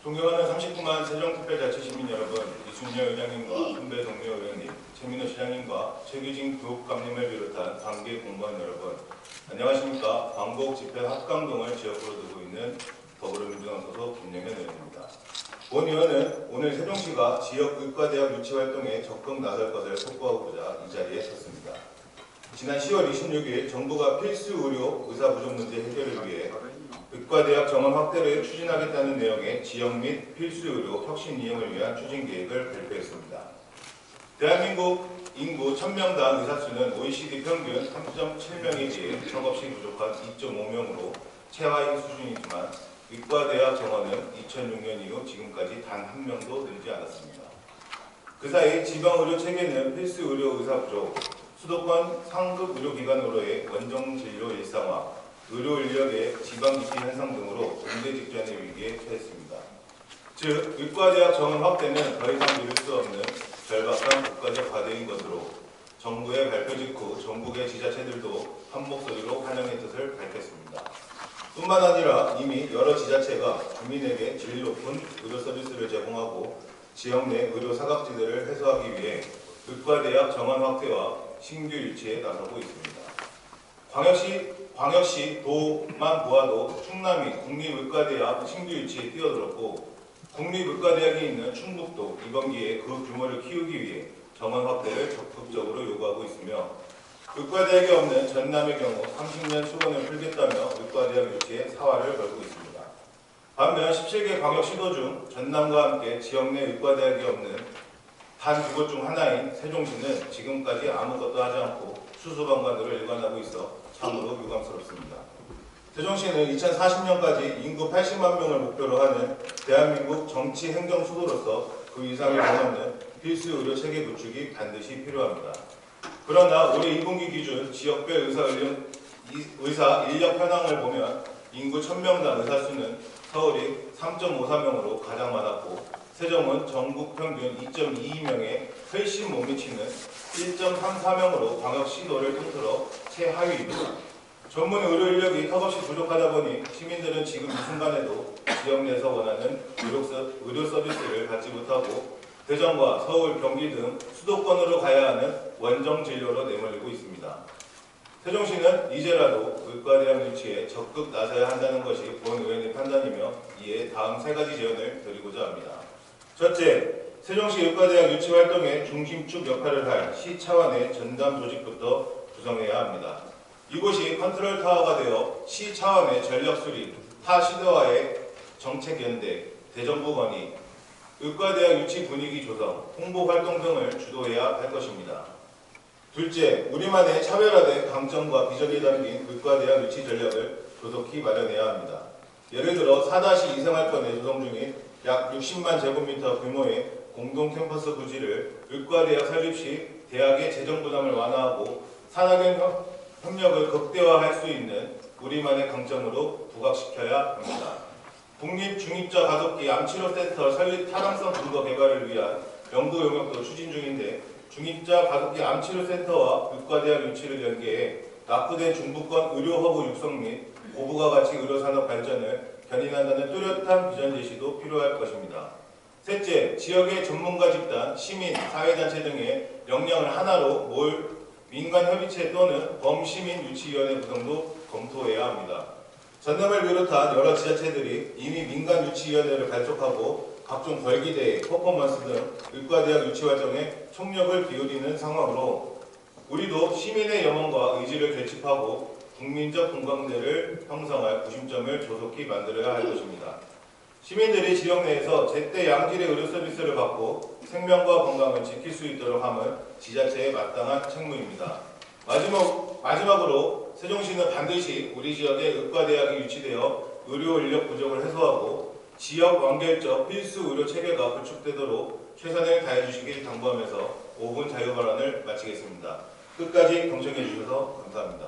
존경하는 39만 세종특별자치시민 여러분, 이순열 의장님과 선배 동료 의원님, 최민호 시장님과 최규진 교육감님을 비롯한 관계 공무원 여러분, 안녕하십니까. 광복 집회 합강동을 지역구로 두고 있는 더불어민주당 소속 김영현 의원입니다. 본 의원은 오늘 세종시가 지역 의과대학 유치활동에 적극 나설 것을 촉구하고자 이 자리에 섰습니다. 지난 10월 26일 정부가 필수 의료 의사 부족 문제 해결을 위해 의과대학 정원 확대를 추진하겠다는 내용의 지역 및 필수 의료 혁신 이행을 위한 추진 계획을 발표했습니다. 대한민국 인구 1000명당 의사 수는 OECD 평균 3.7명에 비해 턱없이 부족한 2.5명으로 최하위 수준이지만 의과대학 정원은 2006년 이후 지금까지 단 한 명도 늘지 않았습니다. 그 사이 지방의료 체계는 필수 의료 의사 부족, 수도권 상급 의료기관으로의 원정진료 일상화, 의료 인력의 지방 기피 현상 등으로 문제 직전의 위기에 처했습니다. 즉, 의과대학 정원 확대는 더 이상 미룰 수 없는 절박한 국가적 과제인 것으로 정부의 발표 직후 전국의 지자체들도 한 목소리로 환영의 뜻을 밝혔습니다. 뿐만 아니라 이미 여러 지자체가 주민에게 질 높은 의료 서비스를 제공하고 지역 내 의료 사각지대를 해소하기 위해 의과대학 정원 확대와 신규 유치에 나서고 있습니다. 광역시 도만 보아도 충남이 국립의과대학 신규 유치에 뛰어들었고 국립의과대학이 있는 충북도 이번 기회에 그 규모를 키우기 위해 정원 확대를 적극적으로 요구하고 있으며 의과대학이 없는 전남의 경우 30년 수건을 풀겠다며 의과대학 유치에 사활을 걸고 있습니다. 반면 17개 광역시도 중 전남과 함께 지역 내 의과대학이 없는 단 두 곳 중 하나인 세종시는 지금까지 아무것도 하지 않고 수수방관으로 일관하고 있어 참으로 유감스럽습니다. 세종시는 2040년까지 인구 80만 명을 목표로 하는 대한민국 정치 행정 수도로서 그 이상을 넘는 필수 의료 체계 구축이 반드시 필요합니다. 그러나 올해 2분기 기준 지역별 의사 인력 현황을 보면 인구 1000명당 의사 수는 서울이 3.54명으로 가장 많았고 세종은 전국 평균 2.22명에 훨씬 못 미치는 1.34명으로 광역시도를 통틀어 최하위입니다. 전문 의료 인력이 턱없이 부족하다 보니 시민들은 지금 이 순간에도 지역 내에서 원하는 의료 서비스를 받지 못하고 대전과 서울, 경기 등 수도권으로 가야 하는 원정 진료로 내몰리고 있습니다. 세종시는 이제라도 의과대학 유치에 적극 나서야 한다는 것이 본 의원의 판단이며 이에 다음 세 가지 제언을 드리고자 합니다. 첫째, 세종시 의과대학 유치 활동의 중심축 역할을 할 시 차원의 전담 조직부터 구성해야 합니다. 이곳이 컨트롤 타워가 되어 시 차원의 전력 수립, 타 시도와의 정책 연대, 대정부 건의, 의과대학 유치 분위기 조성, 홍보 활동 등을 주도해야 할 것입니다. 둘째, 우리만의 차별화된 강점과 비전이 담긴 의과대학 유치 전략을 조속히 마련해야 합니다. 예를 들어 4-2 생활권에 조성 중인 약 60만 제곱미터 규모의 공동 캠퍼스 부지를 의과대학 설립 시 대학의 재정 부담을 완화하고 산학연 협력을 극대화할 수 있는 우리만의 강점으로 부각시켜야 합니다. 국립중입자 가속기 암치료센터 설립 타당성 근거 개발을 위한 연구 용역도 추진 중인데 중입자 가속기 암치료센터와 의과대학 유치를 연계해 낙후된 중부권 의료허브 육성 및 고부가 가치 의료산업 발전을 견인한다는 뚜렷한 비전 제시도 필요할 것입니다. 셋째, 지역의 전문가 집단, 시민, 사회단체 등의 역량을 하나로 모을 민간협의체 또는 범시민 유치위원회 구성도 검토해야 합니다. 전남을 비롯한 여러 지자체들이 이미 민간 유치위원회를 발족하고 각종 벌기대회, 퍼포먼스 등 의과대학 유치활동에 총력을 기울이는 상황으로 우리도 시민의 염원과 의지를 결집하고 국민적 공감대를 형성할 구심점을 조속히 만들어야 할 것입니다. 시민들이 지역 내에서 제때 양질의 의료 서비스를 받고 생명과 건강을 지킬 수 있도록 함은 지자체의 마땅한 책무입니다. 마지막으로 세종시는 반드시 우리 지역에 의과대학이 유치되어 의료 인력 부족을 해소하고 지역 완결적 필수 의료 체계가 구축되도록 최선을 다해 주시길 당부하면서 5분 자유발언을 마치겠습니다. 끝까지 경청해 주셔서 감사합니다.